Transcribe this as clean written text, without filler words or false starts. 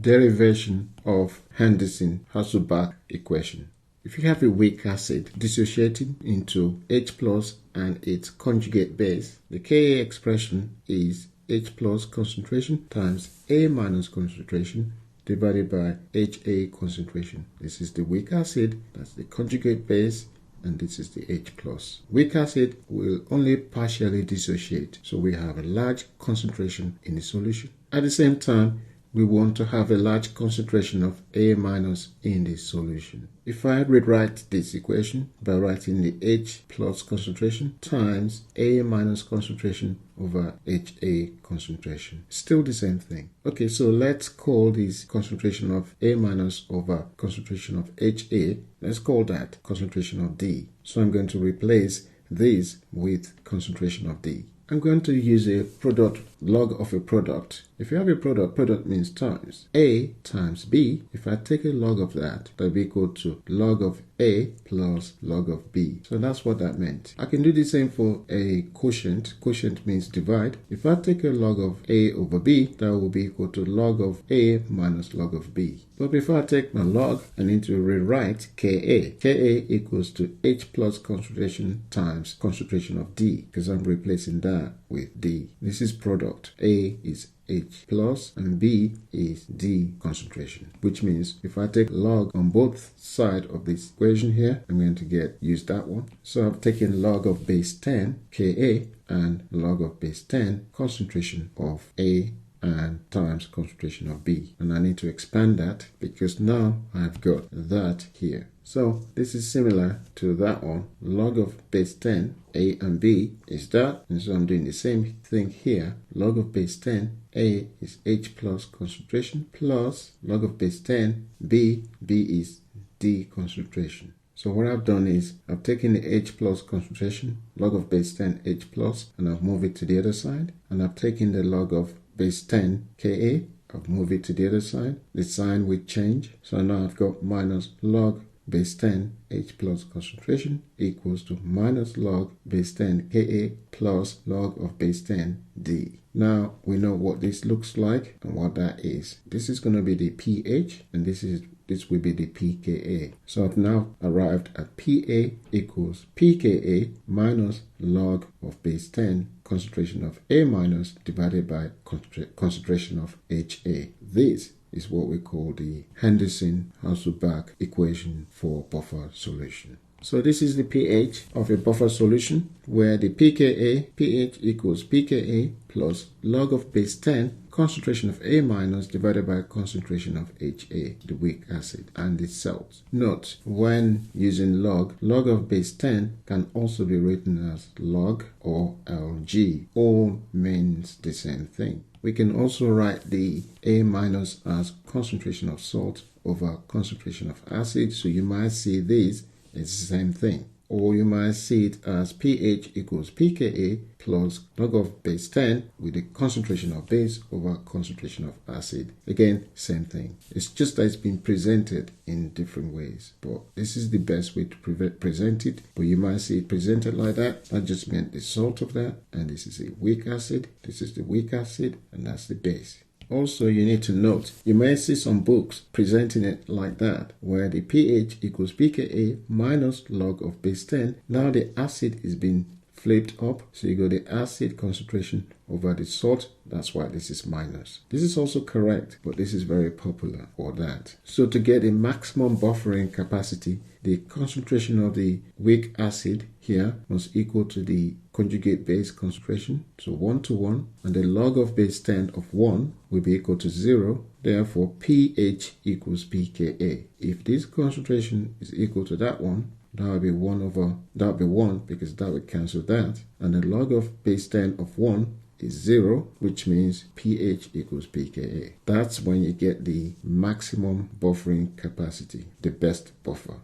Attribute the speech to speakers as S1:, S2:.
S1: Derivation of Henderson-HasselBalch equation. If you have a weak acid dissociating into H plus and its conjugate base, the Ka expression is H plus concentration times A minus concentration divided by HA concentration. This is the weak acid, that's the conjugate base, and this is the H plus. Weak acid will only partially dissociate, so we have a large concentration in the solution. At the same time, we want to have a large concentration of A minus in the solution. If I rewrite this equation by writing the H plus concentration times A minus concentration over HA concentration, still the same thing. Okay, so let's call this concentration of A minus over concentration of HA, let's call that concentration of D. So I'm going to replace this with concentration of D. I'm going to use a product, log of a product. If you have a product means times. A times B, if I take a log of that, that will be equal to log of A plus log of B. So that's what that meant. I can do the same for a quotient. Quotient means divide. If I take a log of A over B, that will be equal to log of A minus log of B. But before I take my log, I need to rewrite Ka. Ka equals to H plus concentration times concentration of D, because I'm replacing that with D. This is product. A is H plus and B is D concentration, which means if I take log on both sides of this equation here, I'm going to use that one. So I've taken log of base 10 Ka and log of base 10 concentration of A and times concentration of B, and I need to expand that because now I've got that here. So this is similar to that one. Log of base 10 A and B is that, and so I'm doing the same thing here. Log of base 10 A is H plus concentration plus log of base 10 B is D concentration. So what I've done is I've taken the H plus concentration, log of base 10 H plus, and I've moved it to the other side, and I've taken the log of base 10 Ka, I've moved it to the other side. The sign will change. So now I've got minus log base 10 H plus concentration equals to minus log base 10 Ka plus log of base 10 D. Now we know what this looks like and what that is. This is going to be the pH, and this will be the pKa. So I've now arrived at Pa equals pKa minus log of base 10 concentration of A minus divided by concentration of HA. This is what we call the Henderson-Hasselbalch equation for buffer solution. So this is the pH of a buffer solution where the pH equals pKa plus log of base 10 concentration of A minus divided by concentration of HA, the weak acid, and the salts. Note, when using log of base 10 can also be written as log or Lg. All means the same thing. We can also write the A minus as concentration of salt over concentration of acid, so you might see this as the same thing. Or you might see it as pH equals pKa plus log of base 10 with the concentration of base over concentration of acid. Again, same thing. It's just that it's been presented in different ways. But this is the best way to present it. But you might see it presented like that. That just meant the salt of that. And this is a weak acid. This is the weak acid. And that's the base. Also, you need to note, you may see some books presenting it like that, where the pH equals pKa minus log of base 10. Now the acid is being flipped up, so you go the acid concentration over the salt. That's why this is minus. This is also correct, but this is very popular for that. So to get a maximum buffering capacity, the concentration of the weak acid here must equal to the conjugate base concentration, so 1 to 1, and the log of base 10 of 1 will be equal to 0. Therefore, pH equals pKa. If this concentration is equal to that one, that will be 1 because that will cancel that, and the log of base 10 of 1 is 0, which means pH equals pKa. That's when you get the maximum buffering capacity, the best buffer.